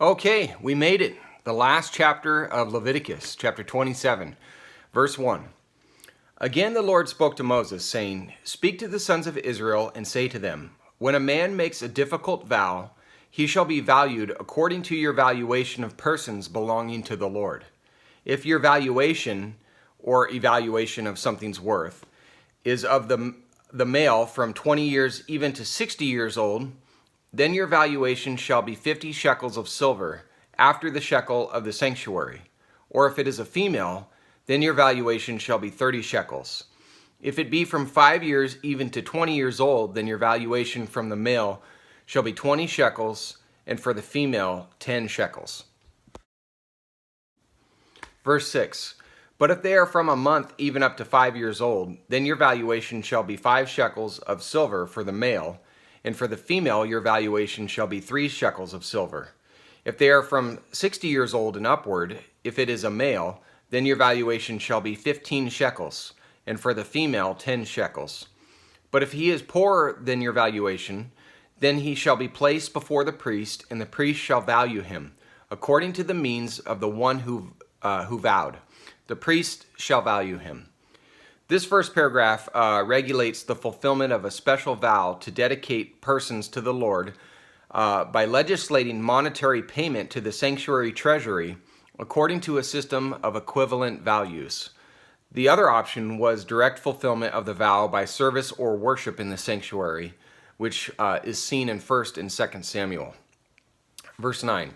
Okay, we made it. The last chapter of Leviticus, chapter 27, verse 1. Again the Lord spoke to Moses, saying, Speak to the sons of Israel and say to them, When a man makes a difficult vow, he shall be valued according to your valuation of persons belonging to the Lord. If your valuation, or evaluation of something's worth, is of the male from 20 years even to 60 years old, then your valuation shall be 50 shekels of silver, after the shekel of the sanctuary. Or if it is a female, then your valuation shall be 30 shekels. If it be from 5 years even to 20 years old, then your valuation from the male shall be 20 shekels, and for the female 10 shekels. Verse 6. But if they are from a month even up to 5 years old, then your valuation shall be 5 shekels of silver for the male, and for the female your valuation shall be 3 shekels of silver. If they are from 60 years old and upward, if it is a male, then your valuation shall be 15 shekels, and for the female 10 shekels. But if he is poorer than your valuation, then he shall be placed before the priest, and the priest shall value him, according to the means of the one who vowed. The priest shall value him. This first paragraph regulates the fulfillment of a special vow to dedicate persons to the Lord by legislating monetary payment to the sanctuary treasury according to a system of equivalent values. The other option was direct fulfillment of the vow by service or worship in the sanctuary, which is seen in 1st and 2nd Samuel. Verse 9.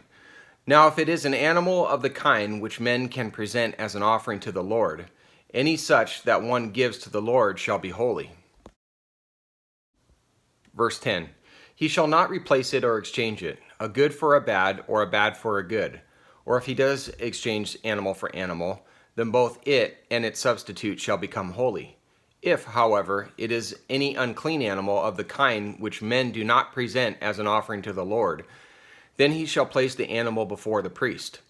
Now if it is an animal of the kind which men can present as an offering to the Lord, any such that one gives to the Lord shall be holy. Verse 10. He shall not replace it or exchange it, a good for a bad or a bad for a good. Or if he does exchange animal for animal, then both it and its substitute shall become holy. If, however, it is any unclean animal of the kind which men do not present as an offering to the Lord, then he shall place the animal before the priest.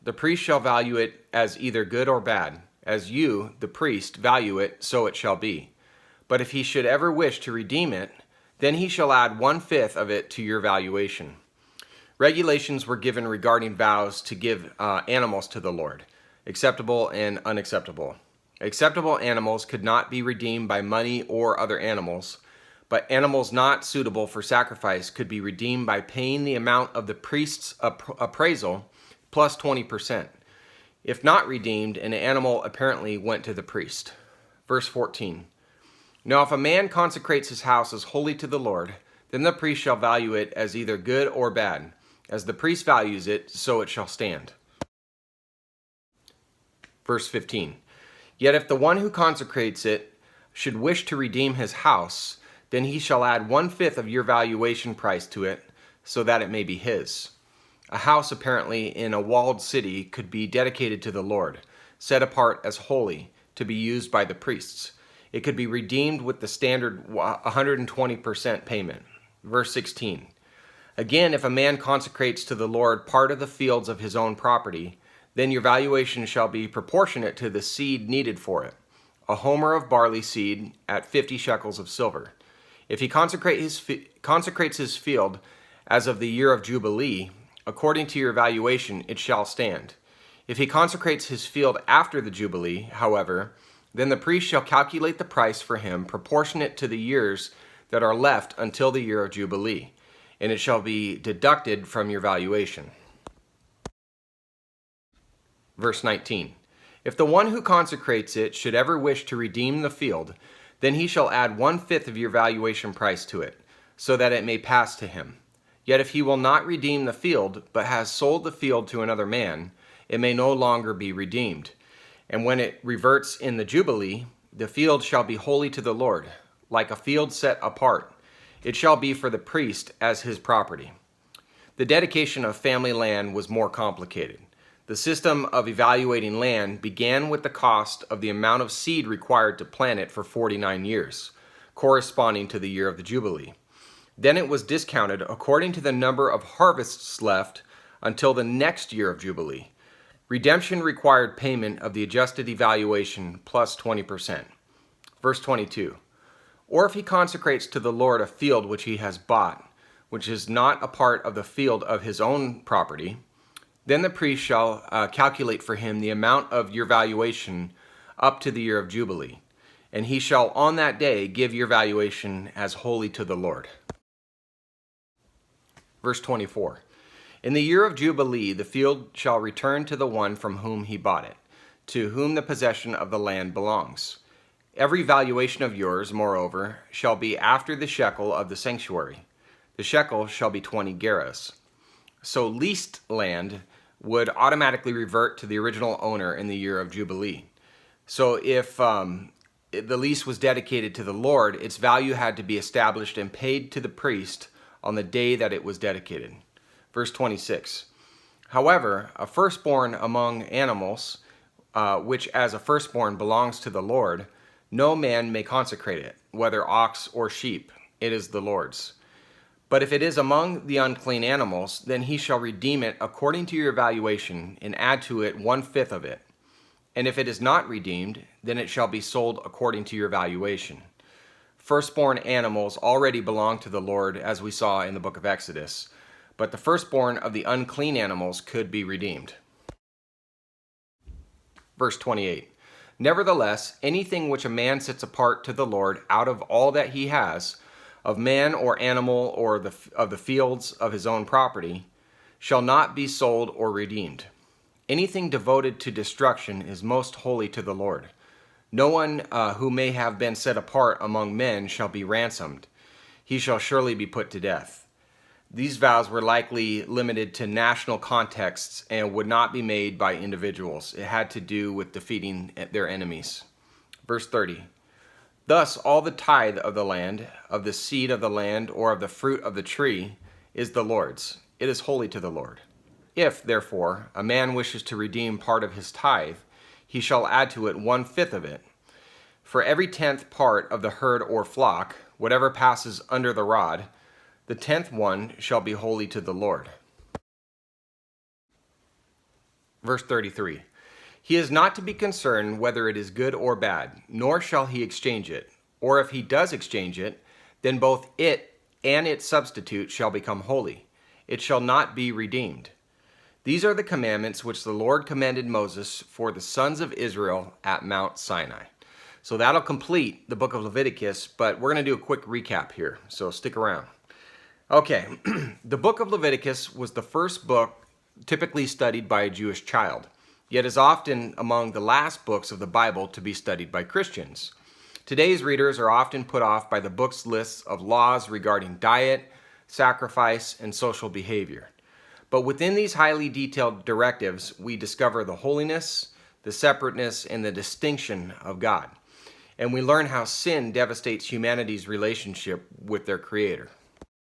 The priest shall value it as either good or bad. As you, the priest, value it, so it shall be. But if he should ever wish to redeem it, then he shall add 1/5 of it to your valuation. Regulations were given regarding vows to give animals to the Lord, acceptable and unacceptable. Acceptable animals could not be redeemed by money or other animals, but animals not suitable for sacrifice could be redeemed by paying the amount of the priest's appraisal plus 20%. If not redeemed, an animal apparently went to the priest. Verse 14. Now if a man consecrates his house as holy to the Lord, then the priest shall value it as either good or bad. As the priest values it, so it shall stand. Verse 15. Yet if the one who consecrates it should wish to redeem his house, then he shall add 1/5 of your valuation price to it, so that it may be his. A house apparently in a walled city could be dedicated to the Lord, set apart as holy, to be used by the priests. It could be redeemed with the standard 120% payment. Verse 16. Again, if a man consecrates to the Lord part of the fields of his own property, then your valuation shall be proportionate to the seed needed for it, a homer of barley seed at 50 shekels of silver. If he consecrates his field as of the year of Jubilee, according to your valuation, it shall stand. If he consecrates his field after the Jubilee, however, then the priest shall calculate the price for him proportionate to the years that are left until the year of Jubilee, and it shall be deducted from your valuation. Verse 19. If the one who consecrates it should ever wish to redeem the field, then he shall add 1/5 of your valuation price to it, so that it may pass to him. Yet if he will not redeem the field, but has sold the field to another man, it may no longer be redeemed. And when it reverts in the Jubilee, the field shall be holy to the Lord, like a field set apart. It shall be for the priest as his property. The dedication of family land was more complicated. The system of evaluating land began with the cost of the amount of seed required to plant it for 49 years, corresponding to the year of the Jubilee. Then it was discounted according to the number of harvests left until the next year of Jubilee. Redemption required payment of the adjusted evaluation plus 20%. Verse 22. Or if he consecrates to the Lord a field which he has bought, which is not a part of the field of his own property, then the priest shall calculate for him the amount of your valuation up to the year of Jubilee, and he shall on that day give your valuation as holy to the Lord. Verse 24. In the year of Jubilee, the field shall return to the one from whom he bought it, to whom the possession of the land belongs. Every valuation of yours, moreover, shall be after the shekel of the sanctuary. The shekel shall be 20 gerahs. So leased land would automatically revert to the original owner in the year of Jubilee. So if the lease was dedicated to the Lord, its value had to be established and paid to the priest on the day that it was dedicated. Verse 26. However, a firstborn among animals, which as a firstborn belongs to the Lord, no man may consecrate it, whether ox or sheep. It is the Lord's. But if it is among the unclean animals, then he shall redeem it according to your valuation, and add to it 1/5 of it. And if it is not redeemed, then it shall be sold according to your valuation. Firstborn animals already belong to the Lord, as we saw in the book of Exodus, but the firstborn of the unclean animals could be redeemed. Verse 28. Nevertheless, anything which a man sets apart to the Lord out of all that he has, of man or animal or of the fields of his own property, shall not be sold or redeemed. Anything devoted to destruction is most holy to the Lord. No one who may have been set apart among men shall be ransomed. He shall surely be put to death. These vows were likely limited to national contexts and would not be made by individuals. It had to do with defeating their enemies. Verse 30. Thus all the tithe of the land, of the seed of the land, or of the fruit of the tree, is the Lord's. It is holy to the Lord. If, therefore, a man wishes to redeem part of his tithe, he shall add to it 1/5 of it. For every 10th part of the herd or flock, whatever passes under the rod, the 10th one shall be holy to the Lord. Verse 33. He is not to be concerned whether it is good or bad, nor shall he exchange it. Or if he does exchange it, then both it and its substitute shall become holy. It shall not be redeemed. These are the commandments which the Lord commanded Moses for the sons of Israel at Mount Sinai. So that'll complete the book of Leviticus, but we're going to do a quick recap here, so stick around. Okay, the book of Leviticus was the first book typically studied by a Jewish child, yet is often among the last books of the Bible to be studied by Christians. Today's readers are often put off by the book's lists of laws regarding diet, sacrifice, and social behavior. But within these highly detailed directives, we discover the holiness, the separateness, and the distinction of God. And we learn how sin devastates humanity's relationship with their Creator.